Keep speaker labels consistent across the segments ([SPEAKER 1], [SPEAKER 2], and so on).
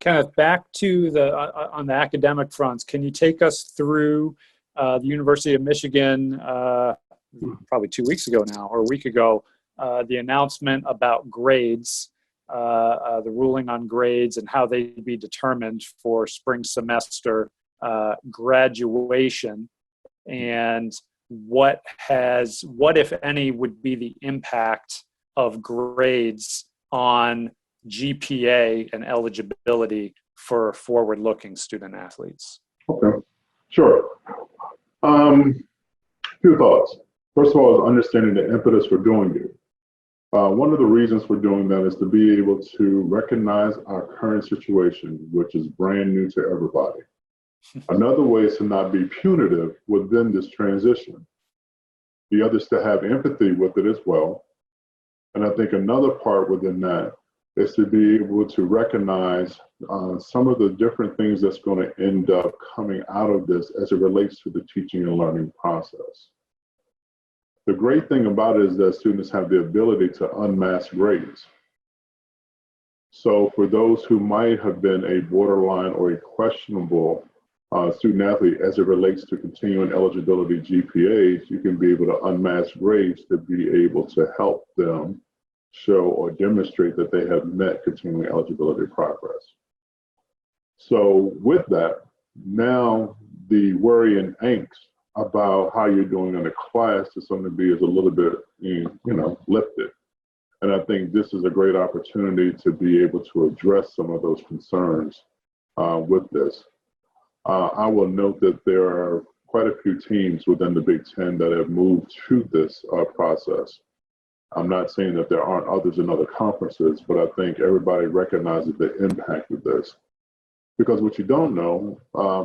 [SPEAKER 1] Kenneth, back to the on the academic fronts, can you take us through the University of Michigan, probably 2 weeks ago now, or a week ago, the announcement about grades, the ruling on grades and how they'd be determined for spring semester graduation, and what if any, would be the impact of grades on GPA and eligibility for forward-looking student athletes?
[SPEAKER 2] Okay, sure. Few thoughts. First of all, is understanding the impetus for doing it. One of the reasons for doing that is to be able to recognize our current situation, which is brand new to everybody. Another way is to not be punitive within this transition. The other is to have empathy with it as well. And I think another part within that is to be able to recognize some of the different things that's going to end up coming out of this as it relates to the teaching and learning process. The great thing about it is that students have the ability to unmask grades. So for those who might have been a borderline or a questionable student athlete as it relates to continuing eligibility GPAs, you can be able to unmask grades to be able to help them show or demonstrate that they have met continuing eligibility progress. So with that, now the worry and angst about how you're doing in a class to some degree is a little bit, lifted. And I think this is a great opportunity to be able to address some of those concerns with this. I will note that there are quite a few teams within the Big Ten that have moved to this process. I'm not saying that there aren't others in other conferences, but I think everybody recognizes the impact of this. Because what you don't know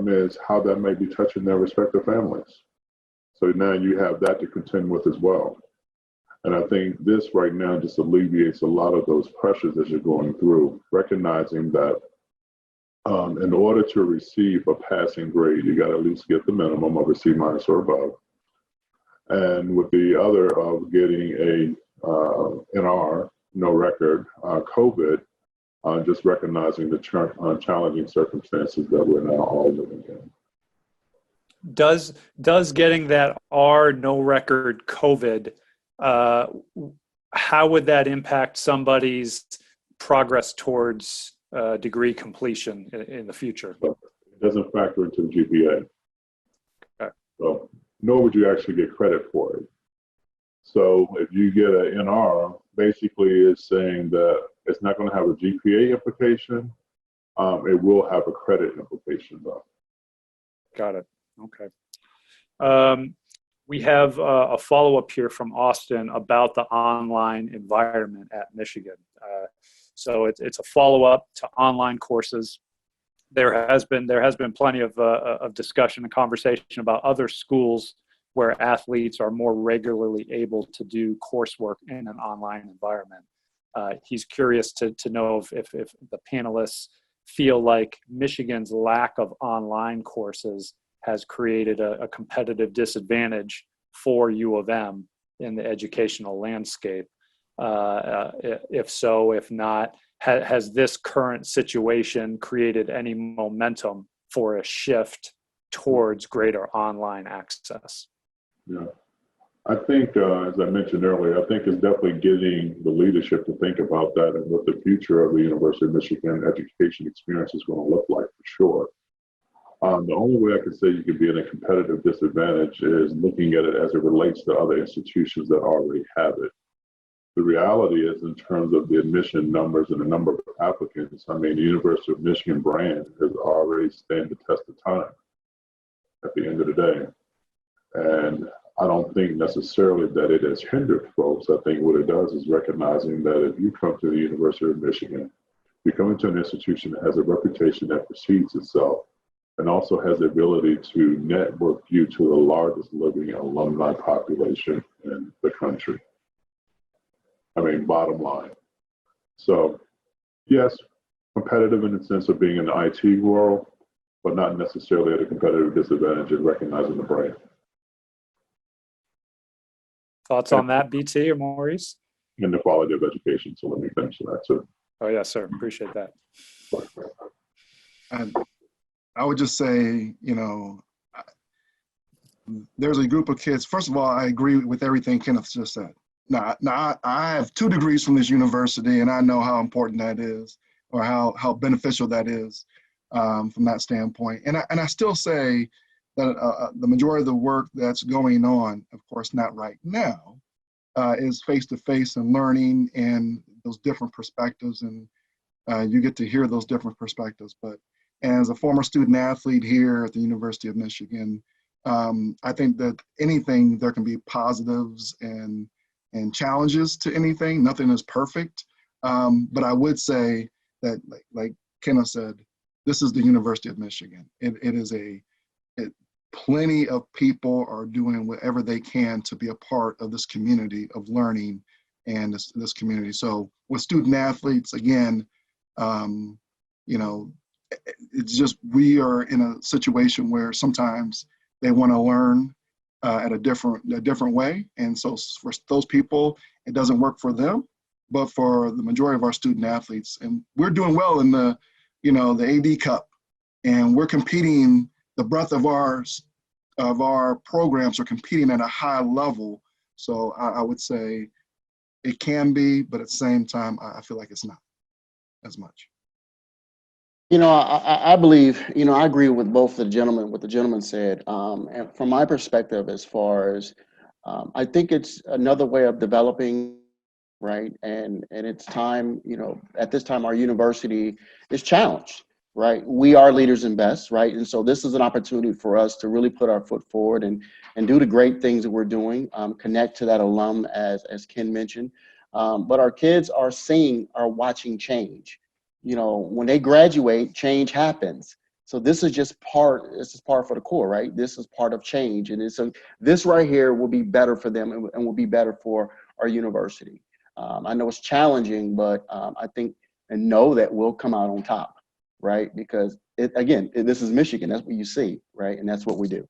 [SPEAKER 2] is how that may be touching their respective families. So now you have that to contend with as well. And I think this right now just alleviates a lot of those pressures as you're going through, recognizing that in order to receive a passing grade, you got to at least get the minimum of a C- or above. And with the other of getting a NR, no record, COVID, just recognizing the challenging circumstances that we're now all living in.
[SPEAKER 1] Does getting that R, no record, COVID, how would that impact somebody's progress towards degree completion in the future?
[SPEAKER 2] So it doesn't factor into the GPA.
[SPEAKER 1] Okay.
[SPEAKER 2] So nor would you actually get credit for it. So if you get an NR, basically it's saying that it's not going to have a GPA implication. It will have a credit implication though.
[SPEAKER 1] Got it. Okay. We have a follow-up here from Austin about the online environment at Michigan. So it's a follow-up to online courses. There has been plenty of discussion and conversation about other schools where athletes are more regularly able to do coursework in an online environment. He's curious to know if the panelists feel like Michigan's lack of online courses has created a competitive disadvantage for U of M in the educational landscape. If so, if not, has this current situation created any momentum for a shift towards greater online access?
[SPEAKER 2] Yeah, I think, as I mentioned earlier, I think it's definitely getting the leadership to think about that and what the future of the University of Michigan education experience is going to look like for sure. The only way I can say you could be in a competitive disadvantage is looking at it as it relates to other institutions that already have it. The reality is, in terms of the admission numbers and the number of applicants, I mean, the University of Michigan brand has already stand the test of time at the end of the day. And I don't think necessarily that it has hindered folks. I think what it does is recognizing that if you come to the University of Michigan, you come into an institution that has a reputation that precedes itself and also has the ability to network you to the largest living alumni population in the country. I mean, bottom line. So, yes, competitive in the sense of being in the IT world, but not necessarily at a competitive disadvantage in recognizing the brand.
[SPEAKER 1] Thoughts on that, BT or Maurice?
[SPEAKER 2] And the quality of education. So let me finish that too.
[SPEAKER 1] Oh, yes, sir. Appreciate that.
[SPEAKER 3] And I would just say, you know, there's a group of kids. First of all, I agree with everything Kenneth just said. Now I have 2 degrees from this university, and I know how important that is, or how beneficial that is from that standpoint. And I still say that the majority of the work that's going on, of course, not right now, is face-to-face and learning and those different perspectives, and you get to hear those different perspectives. But as a former student athlete here at the University of Michigan, I think that anything, there can be positives and challenges to anything. Nothing is perfect. But I would say that, like Kenneth said, this is the University of Michigan. Plenty of people are doing whatever they can to be a part of this community of learning and this community. So with student athletes, again, you know, it's just, we are in a situation where sometimes they want to learn at a different way. And so for those people, it doesn't work for them, but for the majority of our student athletes, and we're doing well in the, you know, the AD Cup, and we're competing, the breadth of our programs are competing at a high level. So I would say it can be, but at the same time, I feel like it's not as much.
[SPEAKER 4] You know, I believe, you know, I agree with both the gentlemen, what the gentleman said. And from my perspective, as far as, I think it's another way of developing, right? And it's time, you know, at this time, our university is challenged, right? We are leaders in best, right? And so this is an opportunity for us to really put our foot forward and do the great things that we're doing, connect to that alum, as Ken mentioned. But our kids are watching change. You know, when they graduate, change happens. So this is just this is part for the core, right? This is part of change. And so this right here will be better for them and will be better for our university. I know it's challenging, but I think and know that we'll come out on top, right? Because this is Michigan. That's what you see, right? And that's what we do.